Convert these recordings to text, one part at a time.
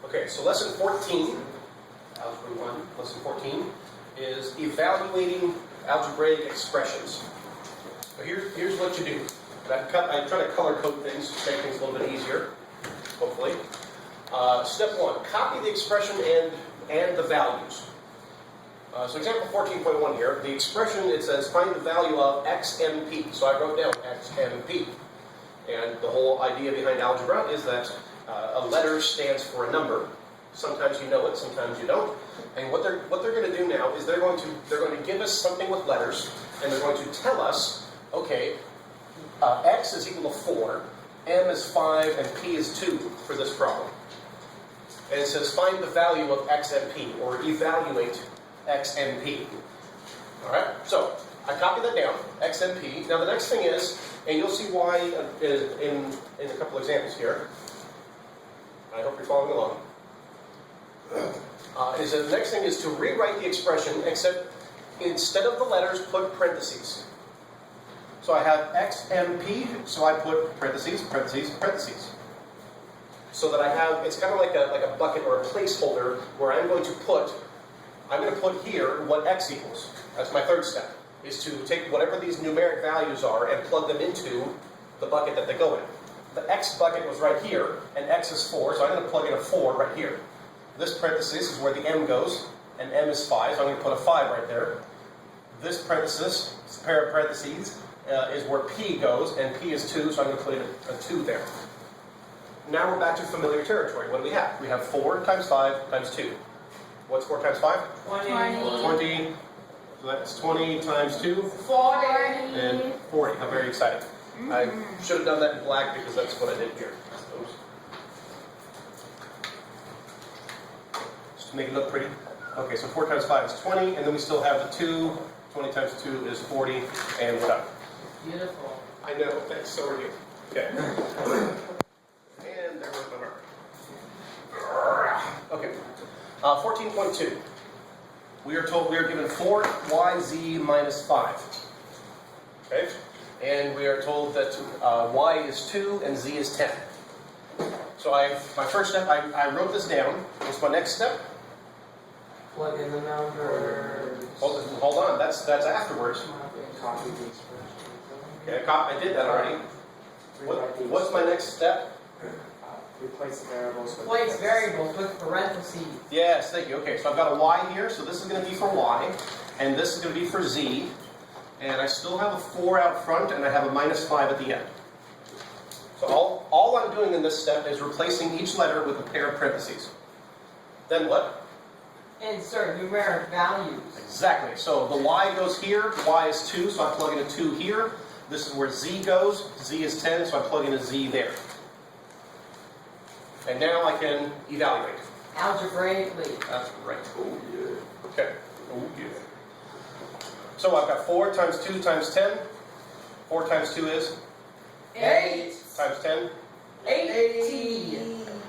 Okay, so lesson 14, Algebra 1, lesson 14, is evaluating algebraic expressions. So here's what you do. And I try to color code things to make things a little bit easier, hopefully. Step 1, copy the expression and the values. So example 14.1 here, the expression, it says find the value of x and p. So I wrote down x and p. And the whole idea behind algebra is that a letter stands for a number. Sometimes you know it, sometimes you don't. And what they're going to do now is they're going to give us something with letters, and they're going to tell us, okay, x is equal to 4, m is 5, and p is 2 for this problem. And it says find the value of x and p, or evaluate x and p. All right, so I copy that down, x and p. Now the next thing is, and you'll see why in a couple examples here. I hope you're following along. Is that the next thing is to rewrite the expression, except instead of the letters, put parentheses. So I have x and p, so I put parentheses, parentheses, parentheses. So that I have, it's kind of like a bucket or a placeholder where I'm going to put here what x equals. That's my third step, is to take whatever these numeric values are and plug them into the bucket that they go in. The x bucket was right here, and x is 4, so I'm going to plug in a 4 right here. This parenthesis is where the m goes, and m is 5, so I'm going to put a 5 right there. This parenthesis, this pair of parentheses, is where p goes, and p is 2, so I'm going to put in a 2 there. Now we're back to familiar territory. What do we have? We have 4 times 5 times 2. What's 4 times 5? 20. 20. So that's 20 times 2? 40. And 40. I'm very excited. I should have done that in black because that's what I did here, I suppose. Just to make it look pretty. Okay, so 4 times 5 is 20, and then we still have the 2. 20 times 2 is 40, and we're done. Beautiful. I know, thanks, so are you. Okay. And there goes my marker. Okay. 14.2. We are told we are given 4yz minus 5. Okay? And we are told that y is 2 and z is 10. So my first step, I wrote this down. What's my next step? Plug in the numbers. Hold on, that's afterwards. Copy the expression. Okay, I did that already. What's my next step? Replace variables with parentheses. Yes, thank you. Okay, so I've got a y here, so this is going to be for y, and this is going to be for z, and I still have a 4 out front, and I have a minus 5 at the end. So all I'm doing in this step is replacing each letter with a pair of parentheses. Then what? Insert numeric values. Exactly. So the y goes here, y is 2, so I plug in a 2 here. This is where z goes, z is 10, so I plug in a z there. And now I can evaluate. Algebraically. That's right. Oh, yeah. Okay. Oh, yeah. So I've got 4 times 2 times 10. 4 times 2 is? 8. Times 10? 80.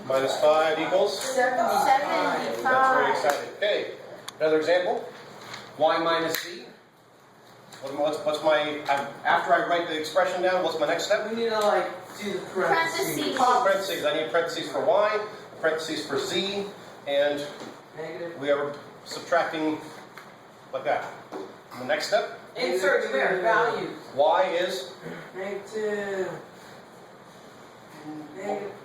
Minus 5 equals? 75. That's very exciting. Okay. Another example. Y minus z. What's my, after I write the expression down, what's my next step? We need to do the parentheses. Parentheses. I need parentheses for y, parentheses for z, and Negative. we are subtracting like that. And the next step? Insert numeric values. Y is? Negative.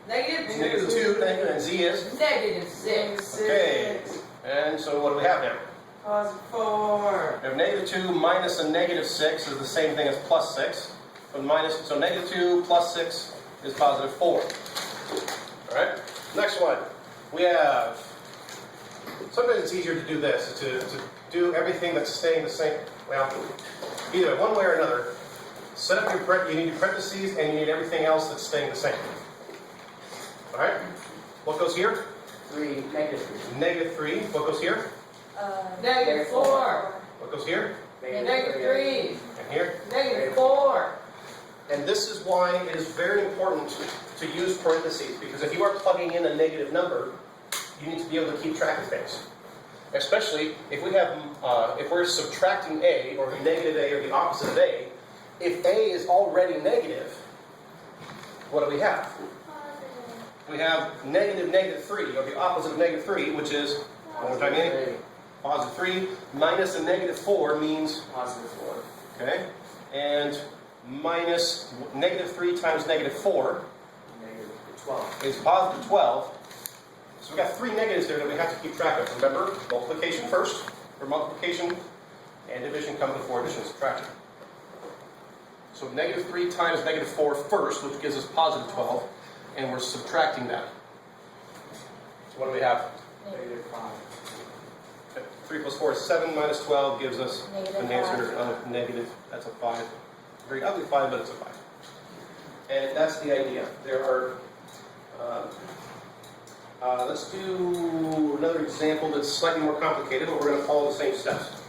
Negative 2, and z is? Negative 6. Okay. And so what do we have now? Positive 4. We have negative 2 minus a negative 6 is the same thing as plus 6. So negative 2 plus 6 is positive 4. Alright? Next one. We have, sometimes it's easier to do this, to do everything that's staying the same. Well, either one way or another. Set up you need your parentheses and you need everything else that's staying the same. Alright? What goes here? 3. Negative 3. Negative 3. What goes here? Negative 4. What goes here? Negative 3. And here? Negative 4. And this is why it is very important to use parentheses, because if you are plugging in a negative number, you need to be able to keep track of things. Especially if if we're subtracting a, or negative a, or the opposite of a, if a is already negative, what do we have? we have negative 3, or the opposite of negative 3, which is, one more time, Andy? Positive 3, minus a negative 4 means, Positive 4. okay, and minus negative 3 times negative 4 Negative 12. is positive 12. So we've got 3 negatives there that we have to keep track of. Remember, multiplication first, or multiplication and division come before addition and subtraction. So negative 3 times negative 4 first, which gives us positive 12, and we're subtracting that. So what do we have? Negative 5. 3 plus 4 is 7, minus 12 gives us Negative an answer of negative, that's a 5. Very ugly 5, but it's a 5. And that's the idea. There are, let's do another example that's slightly more complicated, but we're going to follow the same steps.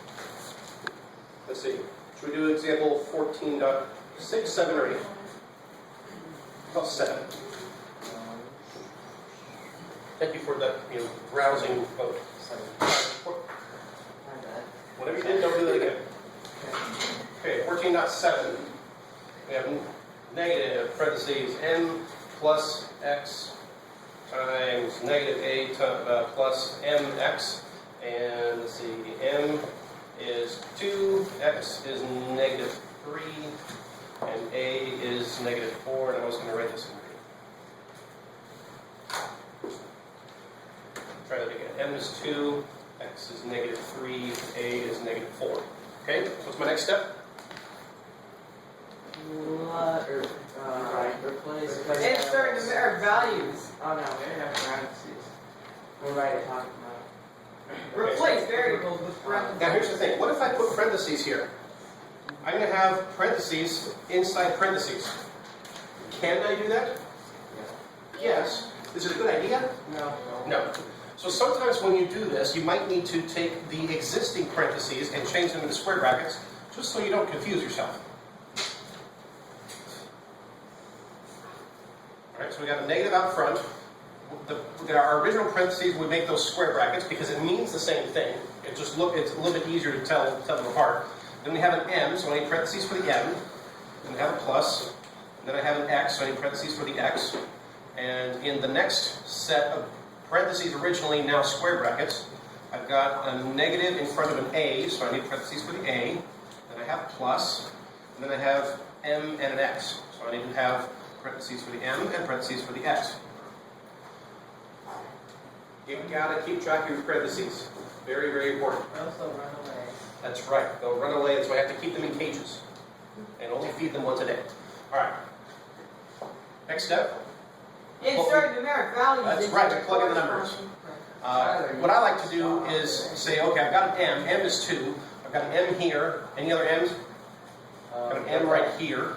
Let's see. Should we do example 14.6, 7, or 8? About 7. Thank you for that, browsing vote. 7. Whatever you did, don't do that again. Okay, 14.7. We have negative, parentheses, m plus x times negative a plus mx. And let's see, m is 2, x is negative 3, and a is negative 4. And I was going to write this in green. Try that again. M is 2, x is negative 3, a is negative 4. Okay, what's my next step? Replace. Insert numeric values. Oh no, we didn't have parentheses. We're right at talking about. Replace variables with parentheses. Now here's the thing. What if I put parentheses here? I'm going to have parentheses inside parentheses. Can I do that? Yes. Is it a good idea? No. No. So sometimes when you do this, you might need to take the existing parentheses and change them into square brackets, just so you don't confuse yourself. All right, so we got a negative out front. Our original parentheses, we make those square brackets because it means the same thing. It's a little bit easier to tell them apart. Then we have an m, so I need parentheses for the m. Then we have a plus. And then I have an x, so I need parentheses for the x. And in the next set of parentheses, originally now square brackets, I've got a negative in front of an a, so I need parentheses for the a. Then I have plus. And then I have m and an x, so I need to have parentheses for the m and parentheses for the x. You've got to keep track of your parentheses. Very, very important. Also run away. That's right. They'll run away, so I have to keep them in cages. And only feed them once a day. All right. Next step. Insert numeric values. That's into right, the we plug in the numbers. What I like to do is say, okay, I've got an m. M is 2. I've got an m here. Any other m's? I've got an m right here.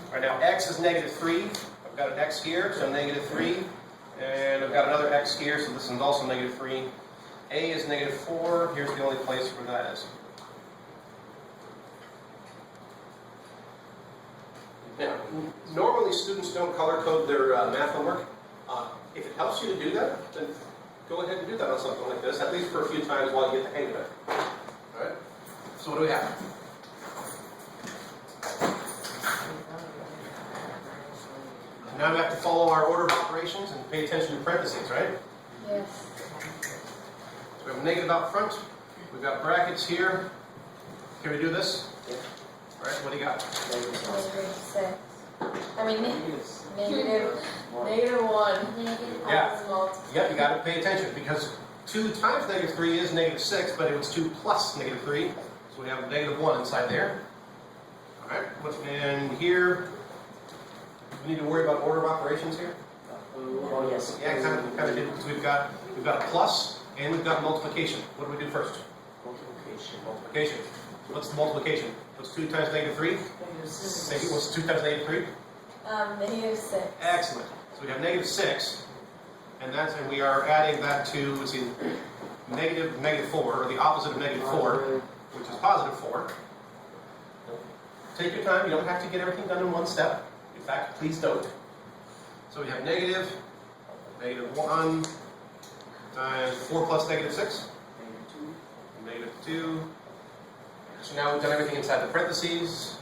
All right, now x is negative 3. I've got an x here, so negative 3. And I've got another x here, so this is also negative 3. A is negative 4. Here's the only place where that is. Now, normally students don't color code their math homework. If it helps you to do that, then go ahead and do that on something like this, at least for a few times while you get the hang of it. All right? So what do we have? Now we have to follow our order of operations and pay attention to parentheses, right? Yes. So we have a negative out front. We've got brackets here. Can we do this? Yeah. All right, what do you got? Negative 6. I mean, negative 1. Negative Yeah. is multiple. Yep, you got to pay attention because 2 times negative 3 is negative 6, but it was 2 plus negative 3. So we have negative 1 inside there. All right, and here, we need to worry about order of operations here. Oh yes. Yeah, kind of did because we've got a plus and we've got multiplication. What do we do first? Multiplication. Multiplication. What's the multiplication? What's 2 times negative 3? What's 2 times negative 3? Negative 6. Excellent. So we have negative 6, and we are adding that to, let's see, negative 4, or the opposite of negative 4, which is positive 4. Take your time. You don't have to get everything done in one step. In fact, please don't. So we have negative 1 times 4 plus negative 6. Negative 2. So now we've done everything inside the parentheses.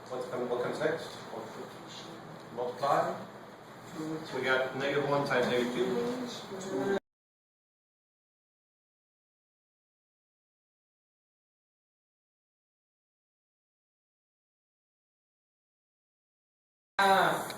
What comes next? Multiply. So we got -1 times -2.